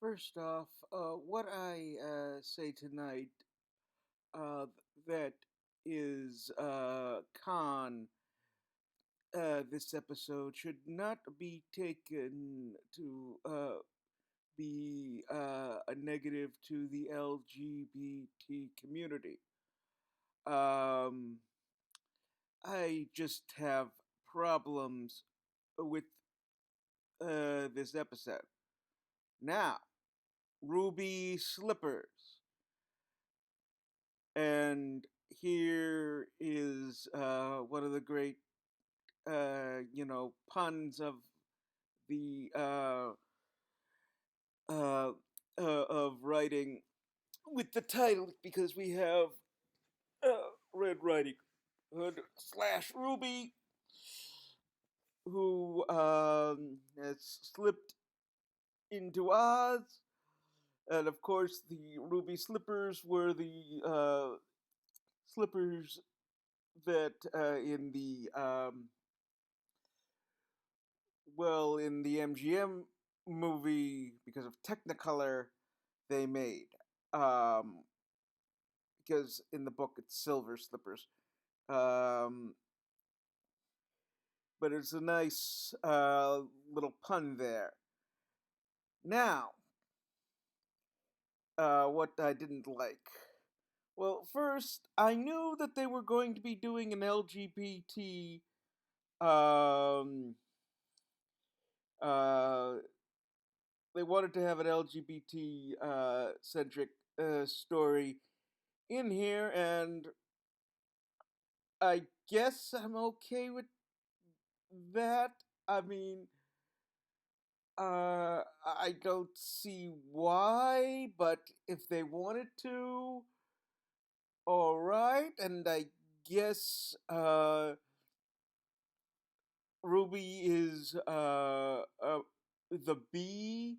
First off, what I say tonight uh, that is con this episode should not be taken to be a negative to the LGBT community. Um, I just have problems with this episode. Now, Ruby Slippers. And here is one of the great, puns of the uh, of writing with the title because we have Red Riding Hood slash Ruby, who has slipped into Oz, and of course the Ruby slippers were the slippers that in the in the MGM movie, because of Technicolor, they made. Um, because in the book it's silver slippers. Um, but it's a nice little pun there. Now, what I didn't like. Well, first, I knew that they were going to be doing an LGBT um, uh, they wanted to have an LGBT centric story in here, and I guess I'm okay with that. I mean, I don't see why, but if they wanted to, all right. And I guess Ruby is the B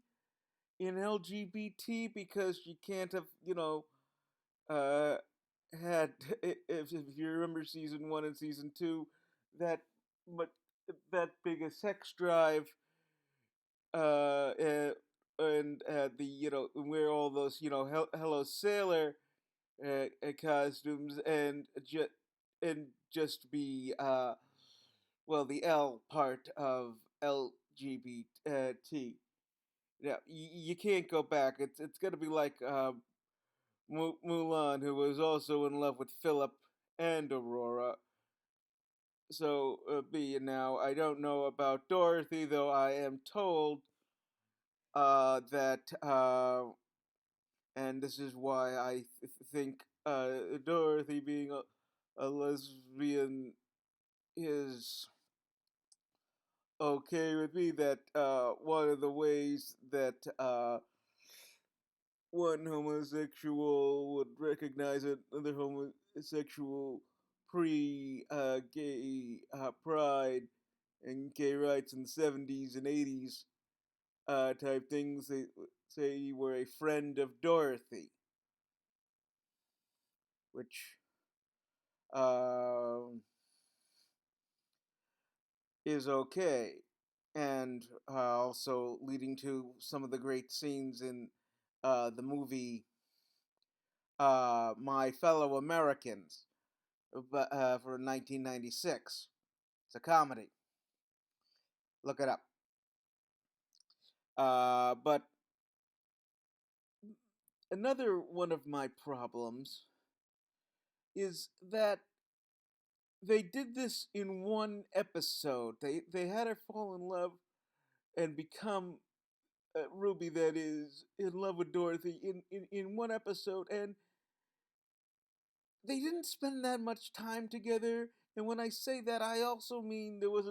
in LGBT because you can't have uh had if you remember season 1 and season 2 that but that big a sex drive uh, uh and the wear all those hello sailor costumes and just be the L part of LGBT. Yeah, you can't go back. It's gonna be like Mulan, who was also in love with Philip and Aurora. So, be now, I don't know about Dorothy, though I am told that, and this is why I think Dorothy being a lesbian is okay with me, that one of the ways that one homosexual would recognize another homosexual pre gay pride and gay rights in the 70s and 80s type things. They say you were a friend of Dorothy, which um is okay. And also leading to some of the great scenes in the movie My Fellow Americans, for 1996. It's a comedy. Look it up. But another one of my problems is that they did this in one episode. They had her fall in love and become Ruby, that is in love with Dorothy, in one episode, and they didn't spend that much time together. And when I say that, I also mean there was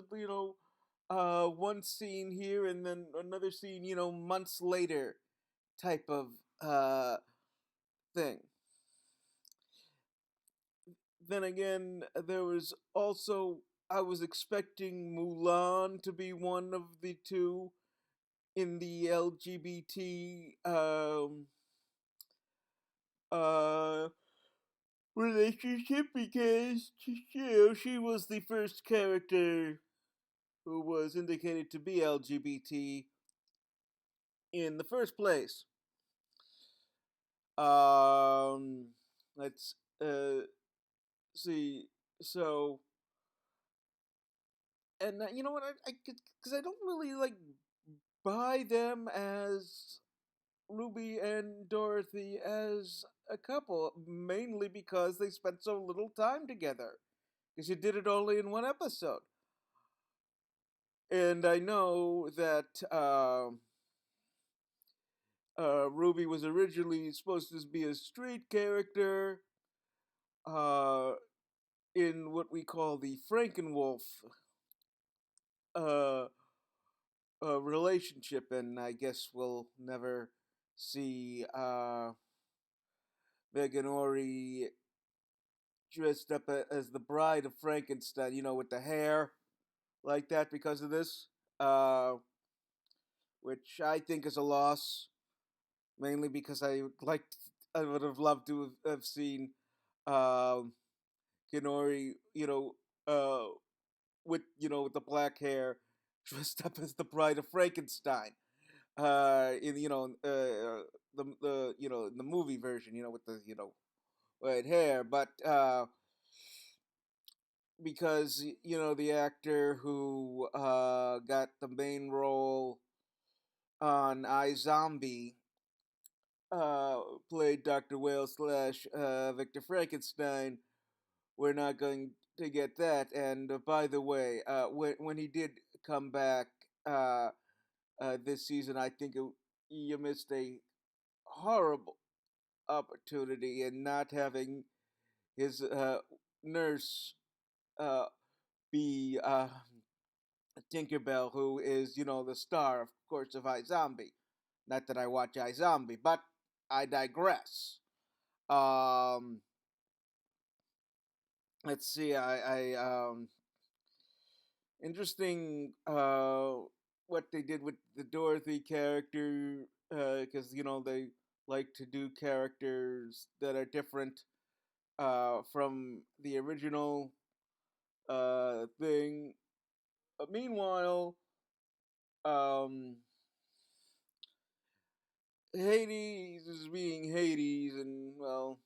one scene here and then another scene, months later, type of uh thing. Then again, there was also, I was expecting Mulan to be one of the two in the LGBT uh relationship, because she was the first character who was indicated to be LGBT, in the first place. Um, let's see. So, and you know what? I because I don't really like buy them as Ruby and Dorothy as a couple, mainly because they spent so little time together. Because you did it only in one episode, and I know that Ruby was originally supposed to be a street character uh, in what we call the Frankenwolf uh, relationship, and I guess we'll never see Megan Ori dressed up as the bride of Frankenstein, with the hair like that because of this, uh, which I think is a loss, mainly because I would have loved to have seen um, Kenori, with the black hair, dressed up as the bride of Frankenstein. In the movie version, with the white hair, but because the actor who got the main role on iZombie uh, played Dr. Whale slash Victor Frankenstein. We're not going to get that. And by the way, when he did come back this season, I think you missed a horrible opportunity in not having his nurse uh, be Tinkerbell, who is, the star, of course, of iZombie. Not that I watch iZombie, but I digress. Um, let's see. Interesting. What they did with the Dorothy character, because they like to do characters that are different from the original thing. But meanwhile, um, Hades is being Hades, and well,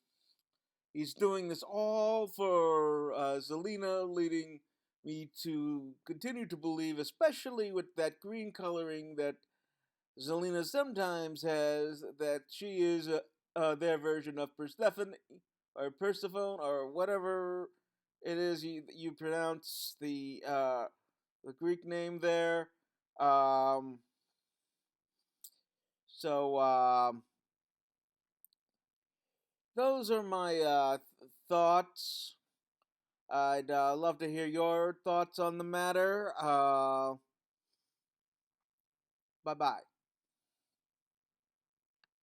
he's doing this all for Zelina, leading me to continue to believe, especially with that green coloring that Zelina sometimes has, that she is their version of Persephone or Persephone or whatever it is you pronounce the Greek name there. Um, so those are my thoughts. I'd love to hear your thoughts on the matter. Bye bye.